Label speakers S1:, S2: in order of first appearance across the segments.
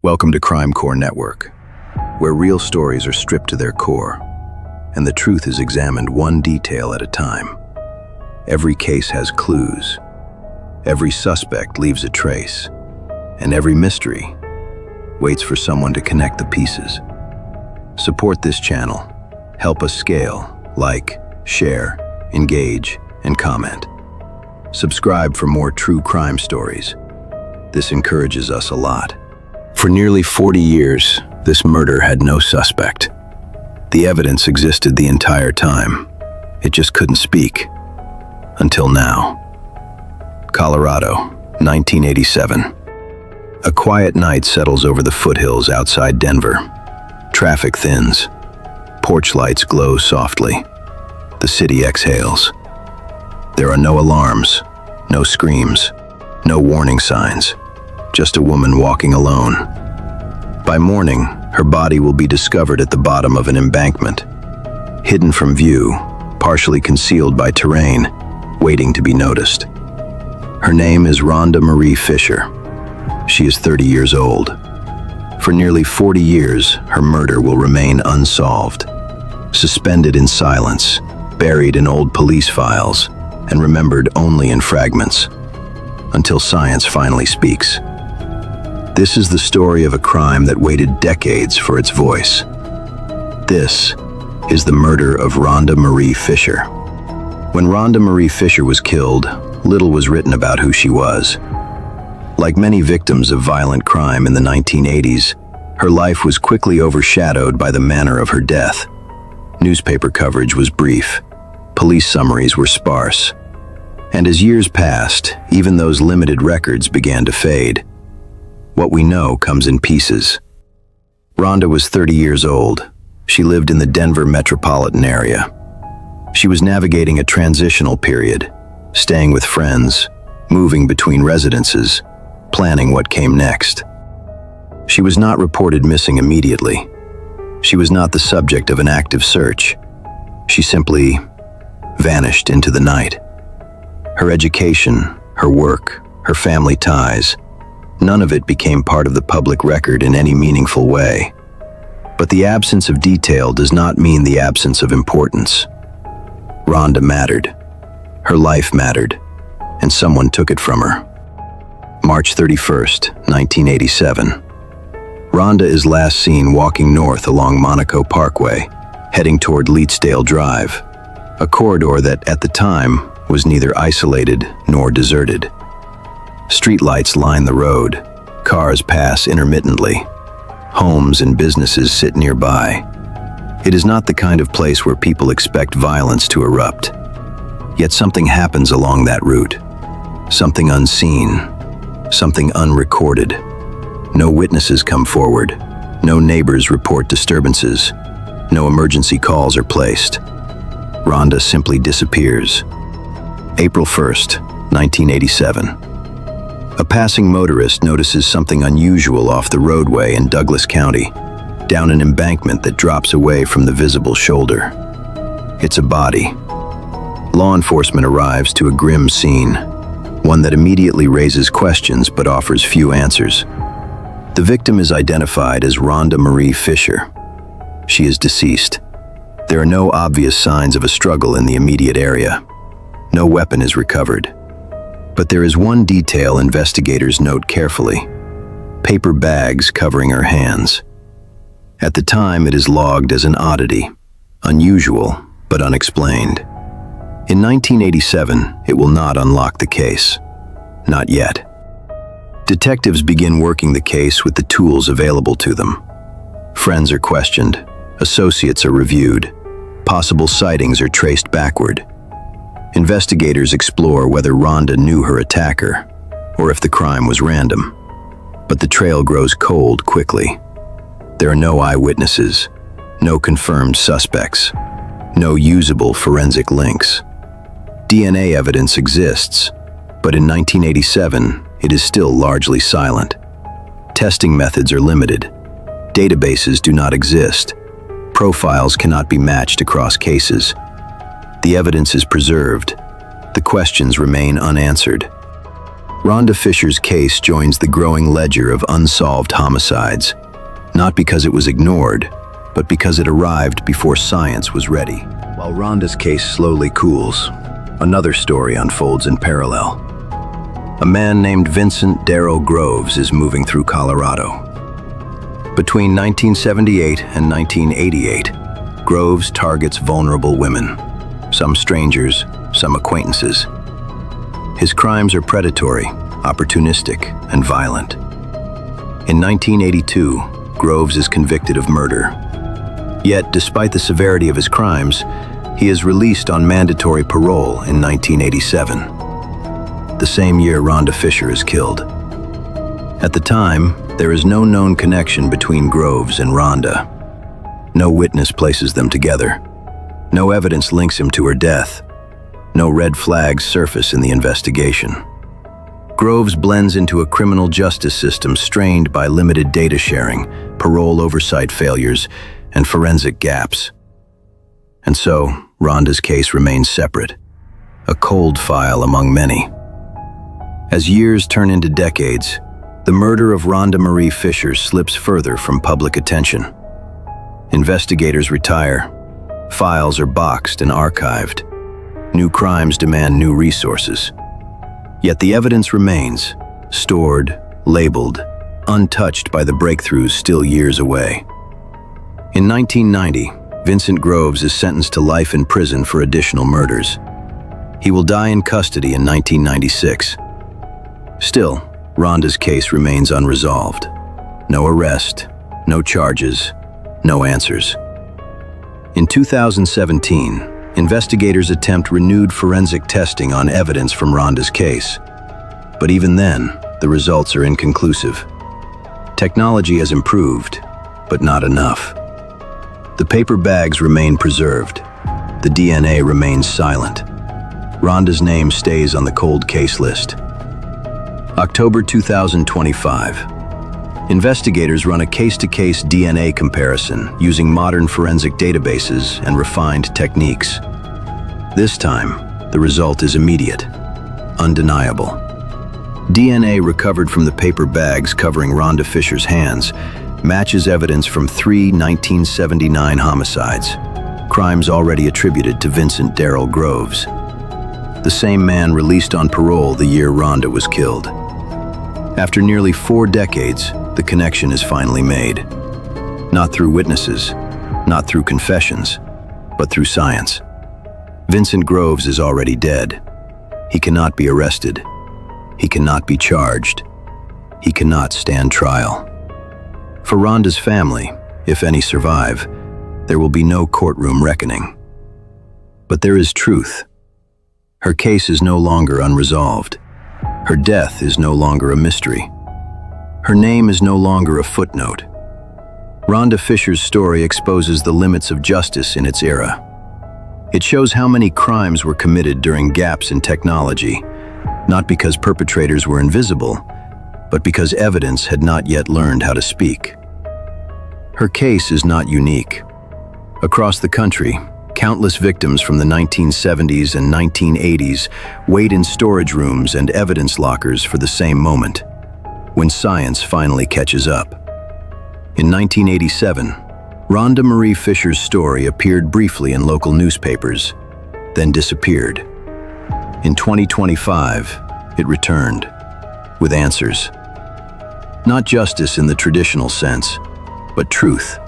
S1: Welcome to Crime Core Network, where real stories are stripped to their core, and the truth is examined one detail at a time. Every case has clues, every suspect leaves a trace, and every mystery waits for someone to connect the pieces. Support this channel. Help us scale. Like, share, engage, and comment. Subscribe for more true crime stories. This encourages us a lot. For nearly 40 years, this murder had no suspect. The evidence existed the entire time. It just couldn't speak. Until now. Colorado, 1987. A quiet night settles over the foothills outside Denver. Traffic thins. Porch lights glow softly. The city exhales. There are no alarms, no screams, no warning signs. Just a woman walking alone. By morning, her body will be discovered at the bottom of an embankment, hidden from view, partially concealed by terrain, waiting to be noticed. Her name is Rhonda Marie Fisher. She is 30 years old. For nearly 40 years, her murder will remain unsolved, suspended in silence, buried in old police files, and remembered only in fragments, until science finally speaks. This is the story of a crime that waited decades for its voice. This is the murder of Rhonda Marie Fisher. When Rhonda Marie Fisher was killed, little was written about who she was. Like many victims of violent crime in the 1980s, her life was quickly overshadowed by the manner of her death. Newspaper coverage was brief. Police summaries were sparse. And as years passed, even those limited records began to fade. What we know comes in pieces. Rhonda was 30 years old. She lived in the Denver metropolitan area. She was navigating a transitional period, staying with friends, moving between residences, planning what came next. She was not reported missing immediately. She was not the subject of an active search. She simply vanished into the night. Her education, her work, her family ties, none of it became part of the public record in any meaningful way. But the absence of detail does not mean the absence of importance. Rhonda mattered. Her life mattered, and someone took it from her. March 31st, 1987. Rhonda is last seen walking north along Monaco Parkway, heading toward Leetsdale Drive, a corridor that, at the time, was neither isolated nor deserted. Streetlights line the road, cars pass intermittently, homes and businesses sit nearby. It is not the kind of place where people expect violence to erupt. Yet something happens along that route. Something unseen, something unrecorded. No witnesses come forward, no neighbors report disturbances, no emergency calls are placed. Rhonda simply disappears. April 1st, 1987. A passing motorist notices something unusual off the roadway in Douglas County, down an embankment that drops away from the visible shoulder. It's a body. Law enforcement arrives to a grim scene, one that immediately raises questions but offers few answers. The victim is identified as Rhonda Marie Fisher. She is deceased. There are no obvious signs of a struggle in the immediate area. No weapon is recovered. But there is one detail investigators note carefully: paper bags covering her hands. At the time, it is logged as an oddity, unusual but unexplained. In 1987, it will not unlock the case. Not yet. Detectives begin working the case with the tools available to them. Friends are questioned, associates are reviewed, possible sightings are traced backward. Investigators explore whether Rhonda knew her attacker, or if the crime was random. But the trail grows cold quickly. There are no eyewitnesses, no confirmed suspects, no usable forensic links. DNA evidence exists, but in 1987, it is still largely silent. Testing methods are limited. Databases do not exist. Profiles cannot be matched across cases. The evidence is preserved. The questions remain unanswered. Rhonda Fisher's case joins the growing ledger of unsolved homicides, not because it was ignored, but because it arrived before science was ready. While Rhonda's case slowly cools, another story unfolds in parallel. A man named Vincent Darrell Groves is moving through Colorado. Between 1978 and 1988, Groves targets vulnerable women, some strangers, some acquaintances. His crimes are predatory, opportunistic, and violent. In 1982, Groves is convicted of murder. Yet, despite the severity of his crimes, he is released on mandatory parole in 1987. The same year Rhonda Fisher is killed. At the time, there is no known connection between Groves and Rhonda. No witness places them together. No evidence links him to her death. No red flags surface in the investigation. Groves blends into a criminal justice system strained by limited data sharing, parole oversight failures, and forensic gaps. And so, Rhonda's case remains separate, a cold file among many. As years turn into decades, the murder of Rhonda Marie Fisher slips further from public attention. Investigators retire. Files are boxed and archived. New crimes demand new resources. Yet the evidence remains, stored, labeled, untouched by the breakthroughs still years away. In 1990, Vincent Groves is sentenced to life in prison for additional murders. He will die in custody in 1996. Still, Rhonda's case remains unresolved. No arrest, no charges, no answers. In 2017, investigators attempt renewed forensic testing on evidence from Rhonda's case. But even then, the results are inconclusive. Technology has improved, but not enough. The paper bags remain preserved. The DNA remains silent. Rhonda's name stays on the cold case list. October 2025. Investigators run a case-to-case DNA comparison using modern forensic databases and refined techniques. This time, the result is immediate, undeniable. DNA recovered from the paper bags covering Rhonda Fisher's hands matches evidence from 3 1979 homicides, crimes already attributed to Vincent Darrell Groves, the same man released on parole the year Rhonda was killed. After nearly 4 decades, the connection is finally made. Not through witnesses, not through confessions, but through science. Vincent Groves is already dead. He cannot be arrested. He cannot be charged. He cannot stand trial. For Rhonda's family, if any survive, there will be no courtroom reckoning. But there is truth. Her case is no longer unresolved. Her death is no longer a mystery. Her name is no longer a footnote. Rhonda Fisher's story exposes the limits of justice in its era. It shows how many crimes were committed during gaps in technology, not because perpetrators were invisible, but because evidence had not yet learned how to speak. Her case is not unique. Across the country, countless victims from the 1970s and 1980s wait in storage rooms and evidence lockers for the same moment, when science finally catches up. In 1987, Rhonda Marie Fisher's story appeared briefly in local newspapers, then disappeared. In 2025, it returned, with answers. Not justice in the traditional sense, but truth.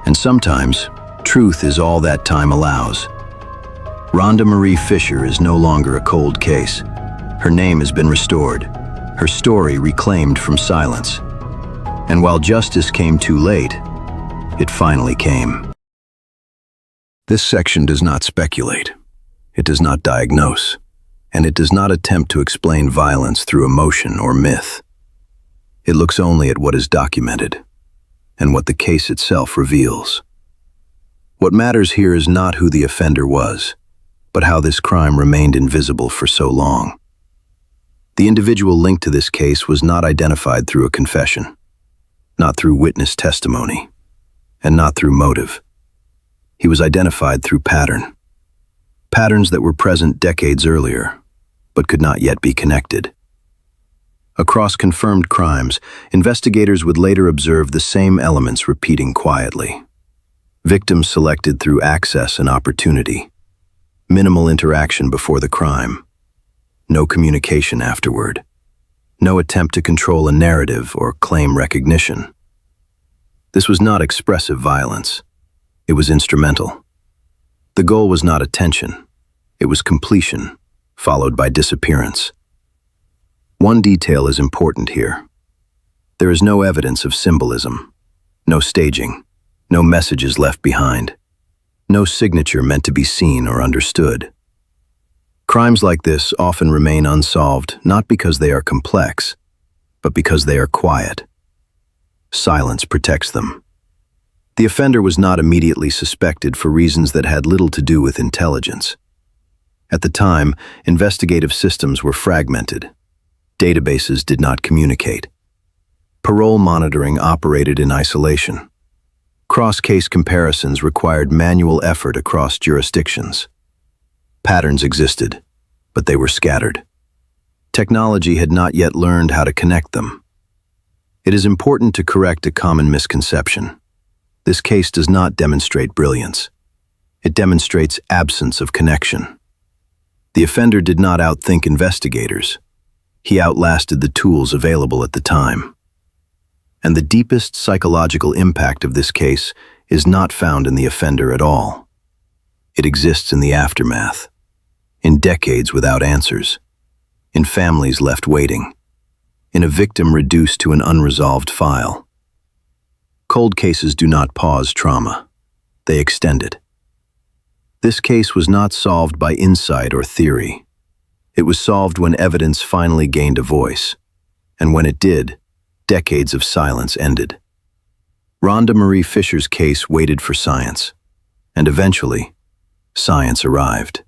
S1: And sometimes, truth is all that time allows. Rhonda Marie Fisher is no longer a cold case. Her name has been restored, her story reclaimed from silence. And while justice came too late, it finally came. This section does not speculate. It does not diagnose. And it does not attempt to explain violence through emotion or myth. It looks only at what is documented and what the case itself reveals. What matters here is not who the offender was, but how this crime remained invisible for so long. The individual linked to this case was not identified through a confession, not through witness testimony, and not through motive. He was identified through pattern. Patterns that were present decades earlier, but could not yet be connected. Across confirmed crimes, investigators would later observe the same elements repeating quietly. Victims selected through access and opportunity. Minimal interaction before the crime. No communication afterward. No attempt to control a narrative or claim recognition. This was not expressive violence. It was instrumental. The goal was not attention. It was completion, followed by disappearance. One detail is important here. There is no evidence of symbolism, no staging, no messages left behind, no signature meant to be seen or understood. Crimes like this often remain unsolved not because they are complex, but because they are quiet. Silence protects them. The offender was not immediately suspected for reasons that had little to do with intelligence. At the time, investigative systems were fragmented. Databases did not communicate. Parole monitoring operated in isolation. Cross-case comparisons required manual effort across jurisdictions. Patterns existed, but they were scattered. Technology had not yet learned how to connect them. It is important to correct a common misconception. This case does not demonstrate brilliance. It demonstrates absence of connection. The offender did not outthink investigators. He outlasted the tools available at the time. And the deepest psychological impact of this case is not found in the offender at all. It exists in the aftermath, in decades without answers, in families left waiting, in a victim reduced to an unresolved file. Cold cases do not pause trauma. They extend it. This case was not solved by insight or theory. It was solved when evidence finally gained a voice. And when it did, decades of silence ended. Rhonda Marie Fisher's case waited for science. And eventually, science arrived.